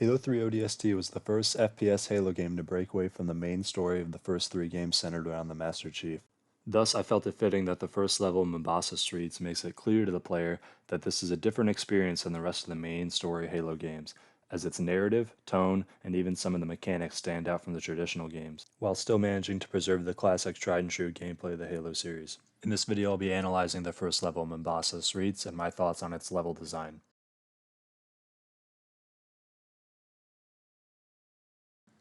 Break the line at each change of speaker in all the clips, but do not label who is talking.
Halo 3 ODST was the first FPS Halo game to break away from the main story of the first three games centered around the Master Chief. Thus, I felt it fitting that the first level, Mombasa Streets, makes it clear to the player that this is a different experience than the rest of the main story Halo games, as its narrative, tone, and even some of the mechanics stand out from the traditional games, while still managing to preserve the classic tried-and-true gameplay of the Halo series. In this video, I'll be analyzing the first level, Mombasa Streets, and my thoughts on its level design.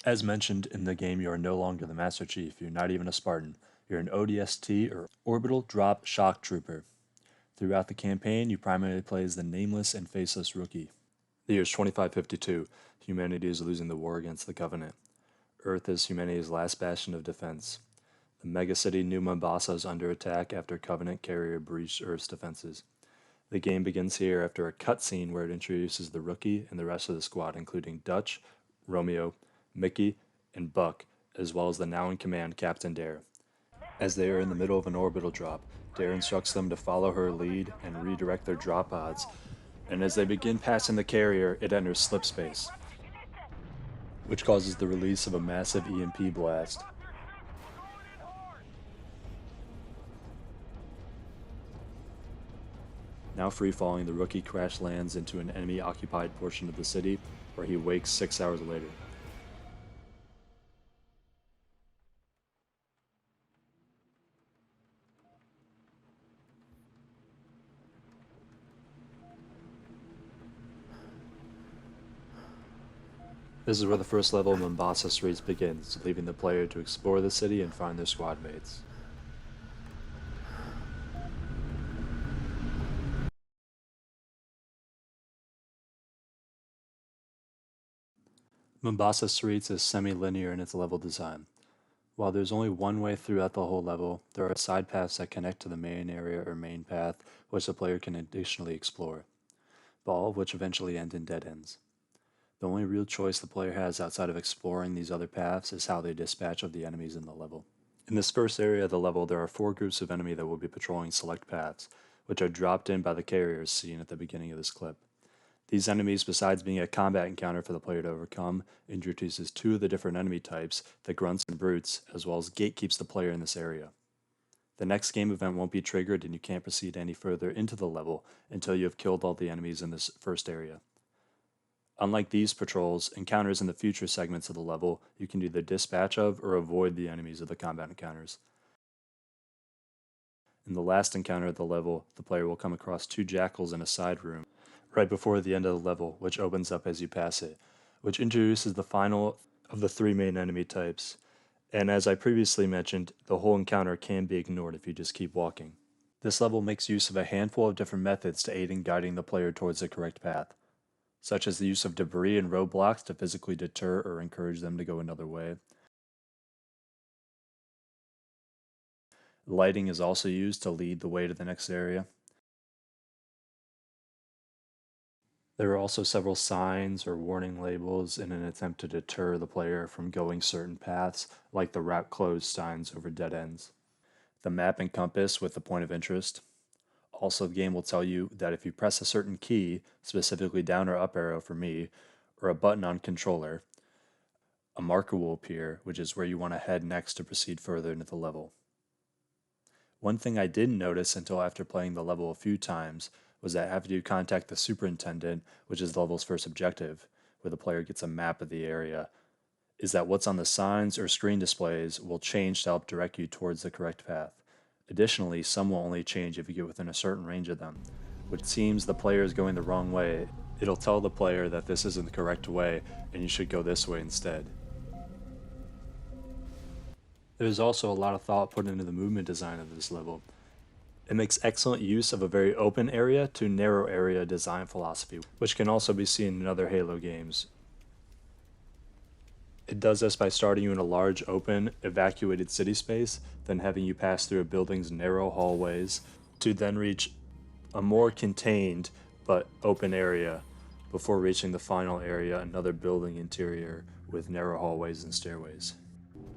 As mentioned in the game, you are no longer the Master Chief, you're not even a Spartan. You're an ODST, or Orbital Drop Shock Trooper. Throughout the campaign, you primarily play as the nameless and faceless rookie. The year is 2552. Humanity is losing the war against the Covenant. Earth is humanity's last bastion of defense. The megacity New Mombasa is under attack after Covenant carrier breached Earth's defenses. The game begins here after a cutscene where it introduces the rookie and the rest of the squad, including Dutch, Romeo, Mickey, and Buck, as well as the now in command Captain Dare. As they are in the middle of an orbital drop, Dare instructs them to follow her lead and redirect their drop pods, and as they begin passing the carrier, it enters slip space, which causes the release of a massive EMP blast. Now free-falling, the rookie crash lands into an enemy-occupied portion of the city, where he wakes 6 hours later. This is where the first level of Mombasa Streets begins, leaving the player to explore the city and find their squad mates. Mombasa Streets is semi-linear in its level design. While there's only one way throughout the whole level, there are side paths that connect to the main area or main path, which the player can additionally explore, but all of which eventually end in dead ends. The only real choice the player has outside of exploring these other paths is how they dispatch of the enemies in the level. In this first area of the level, there are 4 groups of enemy that will be patrolling select paths, which are dropped in by the carriers seen at the beginning of this clip. These enemies, besides being a combat encounter for the player to overcome, introduces 2 of the different enemy types, the grunts and brutes, as well as gatekeeps the player in this area. The next game event won't be triggered and you can't proceed any further into the level until you have killed all the enemies in this first area. Unlike these patrols, encounters in the future segments of the level, you can either dispatch of or avoid the enemies of the combat encounters. In the last encounter of the level, the player will come across 2 jackals in a side room, right before the end of the level, which opens up as you pass it, which introduces the final of the 3 main enemy types. And as I previously mentioned, the whole encounter can be ignored if you just keep walking. This level makes use of a handful of different methods to aid in guiding the player towards the correct path, such as the use of debris and roadblocks to physically deter or encourage them to go another way. Lighting is also used to lead the way to the next area. There are also several signs or warning labels in an attempt to deter the player from going certain paths, like the route closed signs over dead ends. The map and compass with the point of interest. Also, the game will tell you that if you press a certain key, specifically down or up arrow for me, or a button on controller, a marker will appear, which is where you want to head next to proceed further into the level. One thing I didn't notice until after playing the level a few times was that after you contact the superintendent, which is the level's first objective, where the player gets a map of the area, is that what's on the signs or screen displays will change to help direct you towards the correct path. Additionally, some will only change if you get within a certain range of them, which seems the player is going the wrong way. It'll tell the player that this isn't the correct way and you should go this way instead. There's also a lot of thought put into the movement design of this level. It makes excellent use of a very open area to narrow area design philosophy, which can also be seen in other Halo games. It does this by starting you in a large, open, evacuated city space, then having you pass through a building's narrow hallways, to then reach a more contained but open area before reaching the final area, another building interior with narrow hallways and stairways.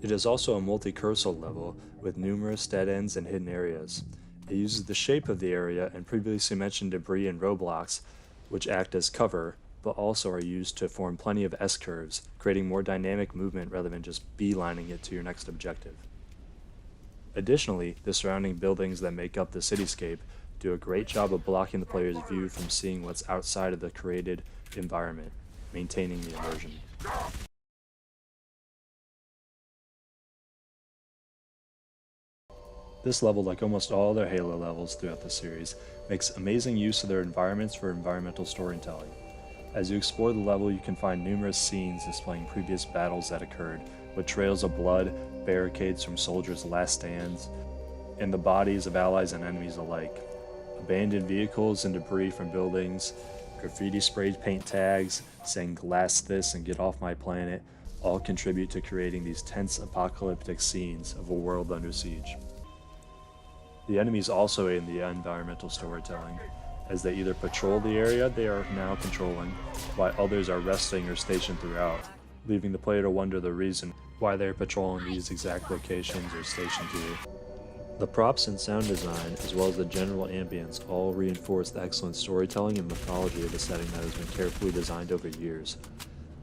It is also a multi-cursor level with numerous dead ends and hidden areas. It uses the shape of the area and previously mentioned debris and roadblocks, which act as cover, but also are used to form plenty of S-curves, creating more dynamic movement rather than just beelining it to your next objective. Additionally, the surrounding buildings that make up the cityscape do a great job of blocking the player's view from seeing what's outside of the created environment, maintaining the immersion. This level, like almost all other Halo levels throughout the series, makes amazing use of their environments for environmental storytelling. As you explore the level, you can find numerous scenes displaying previous battles that occurred, with trails of blood, barricades from soldiers' last stands, and the bodies of allies and enemies alike. Abandoned vehicles and debris from buildings, graffiti sprayed paint tags saying "glass this" and "get off my planet" all contribute to creating these tense apocalyptic scenes of a world under siege. The enemies also aid in the environmental storytelling, as they either patrol the area they are now controlling, while others are resting or stationed throughout, leaving the player to wonder the reason why they are patrolling these exact locations or stationed here. The props and sound design, as well as the general ambience, all reinforce the excellent storytelling and mythology of the setting that has been carefully designed over years.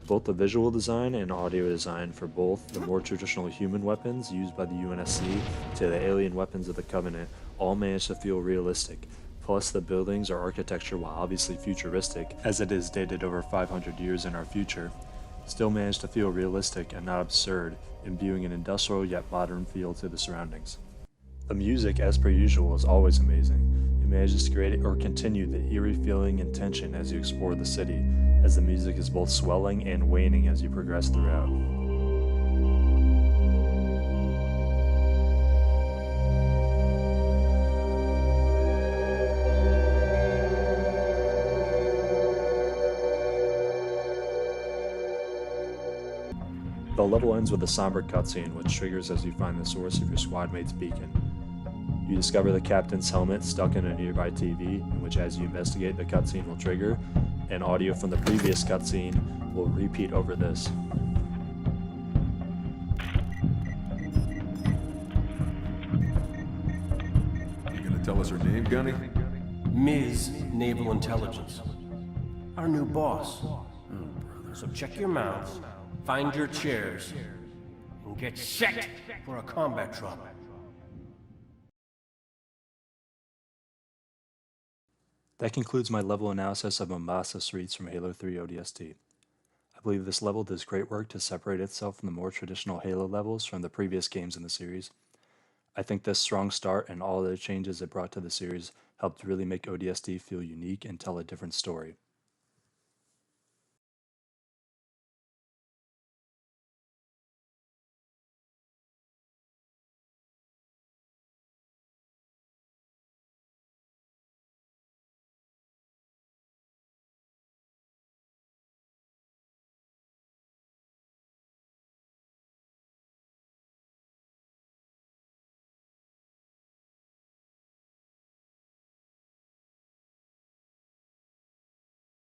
Both the visual design and audio design for both the more traditional human weapons used by the UNSC to the alien weapons of the Covenant all manage to feel realistic. Plus, the buildings or architecture, while obviously futuristic, as it is dated over 500 years in our future, still manage to feel realistic and not absurd, imbuing an industrial yet modern feel to the surroundings. The music, as per usual, is always amazing. It manages to create or continue the eerie feeling and tension as you explore the city, as the music is both swelling and waning as you progress throughout. The level ends with a somber cutscene, which triggers as you find the source of your squad mate's beacon. You discover the captain's helmet stuck in a nearby TV, in which as you investigate the cutscene will trigger, and audio from the previous cutscene will repeat over this.
You gonna tell us her name, Gunny?
Ms. Naval Intelligence. Our new boss. So check your mouths, find your chairs, and get set for a combat drop.
That concludes my level analysis of Mombasa Streets from Halo 3 ODST. I believe this level does great work to separate itself from the more traditional Halo levels from the previous games in the series. I think this strong start and all the changes it brought to the series helped really make ODST feel unique and tell a different story.